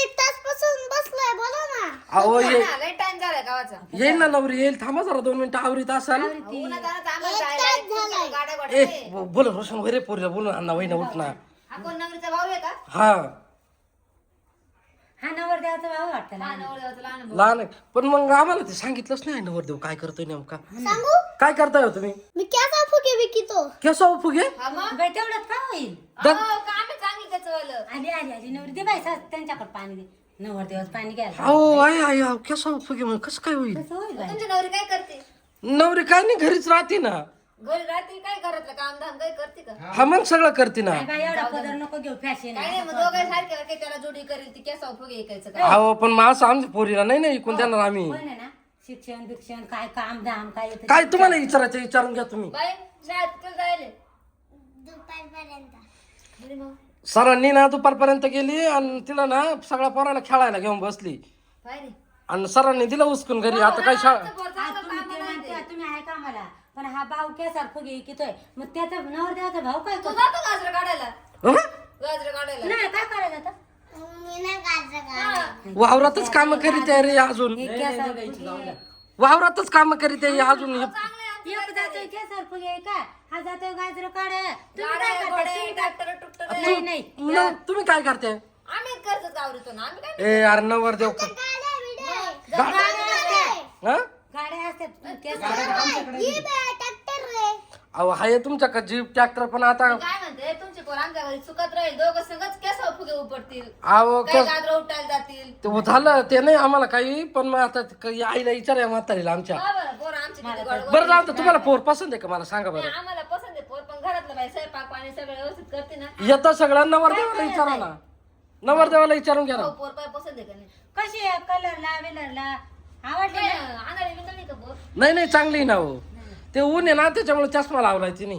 एक तासपासून बसलोय, बोला ना. अहो लय टाइम झालाय गावाचा. येईल ना नवरी येईल, थांबा जरा 2 मिनिटं आवरीत असाल. उन्हातान्हात आम्हाला एक जायला तास एक तुमच्याकडे झालाय. गाड्या गोड्या ए नाही. बोल रोशन वगैरे पोरीला बोलून अण्णा वहिना उठ ना. हा कोण नवरीचा भाऊ आहे का? हा हा नवरदेवाचा भाऊ वाटतं ना. हा नवरदेवाचा लहान भाऊ. लहान आहे. पण मग आम्हाला ते सांगितलंच नाही नवरदेव काय करतोय नेमका. सांगू काय करताय हो तुम्ही? मी कॅसा फुगे विकितो. केस फुगे हा मग बाई तेवढंच का होईल? दग- काम आहे चांगली त्याचं वालं. आली नवरी दे बाई त्यांच्याकडे पाणी दे. नवरदेवाच पाणी घ्यायला अहो आई केस फुगे मग कसं काय होईल? कसं होईल बाई? तुमची नवरी काय करते? नवरी काय नाही घरीच राहते ना. घरी राहते काय घरातलं काम धाम काय करते का? हा मग सगळं करते ना. नाही बाई एवढा पदर नको घेऊ फॅशन काय नाही मग दोघं सारखे काही त्याला जोडी करेल ती केसाव फुगे ऐकायचं काय? अहो पण मग असं आमच्या पोरीला नाही नाही इकून देणार आम्ही. पण आहे ना शिक्षण बिक्षण काय काम धाम काय येतं काय तुम्हाला विचारायचं विचारून घ्या तुम्ही. बाई शाळेत कुठं जायले? दुपारपर्यंत. घरी मग सरांनी ना दुपारपर्यंत गेली आणि तिला ना सगळ्या पोराला खेळायला घेऊन बसली बाय रे. आणि सरांनी दिलं उचकून घरी. आता काय शाळा आमचं पोर हा, चांगलं तुम्ही काम ते नाही म्हणते, ते. तुम्ही आहे का मला पण हा भाऊ केसार फुगे कितोय मग त्याचा नवरदेवाचा भाऊ काय तू करतो? जातो गाजरं काढायला? हं? गाजरं काढायला? नाही काय करायचं आता? मी ना गाजर वावरातच काम करीत आहे रे अजून. हे केसार फुगे वावरातच काम करीत आहे अजून. चांगलं आहे आमचं. एक जातोय केसार फुगे काय हा जातोय गाजर काढा तुम्ही गाड्या, काय करता? घोडे, तुम्ही काय- ट्रॅक्टर, टुकटर आहे. नाही नाही मग तुम्ही काय करते? आम्ही कर्ज गावरीतो ना आम्ही काय ए अरे नवरदेव गाड्या असतात हा गाड्या असतात केसार ट्रॅक्टर रे. अहो हाय तुमच्याकडे जीप ट्रॅक्टर पण आता काय म्हणते तुमचे पोर आमच्या घरी चुकत राहील दोघं संगच केसाव फुगे उपडतील अहो काय गाजरं उठायला जातील. ते झालं ते नाही आम्हाला काही पण मग आता आईला विचारा म्हातारीला आमच्या. हा बरं पोर आमची किती गोड गोड. बरं जाऊ दे, तुम्हाला पोर पसंत आहे का मला सांगा नाही, बरं. आम्हाला पसंत आहे पोर पण घरातलं बाई स्वयंपाक पाणी सगळं व्यवस्थित करते ना. येतं सगळं नवरदेवाला विचारा ना. नवरदेवाला विचारून घ्या ना. हो, पोर पाय पसंत आहे का नाही? कशी आहे कलरला विलरला आवडले काय ना आंधळी बिंधळी का पोर? नाही नाही चांगली ना हो. ते ऊन आहे ना त्याच्यामुळे चष्मा लावलाय तिने.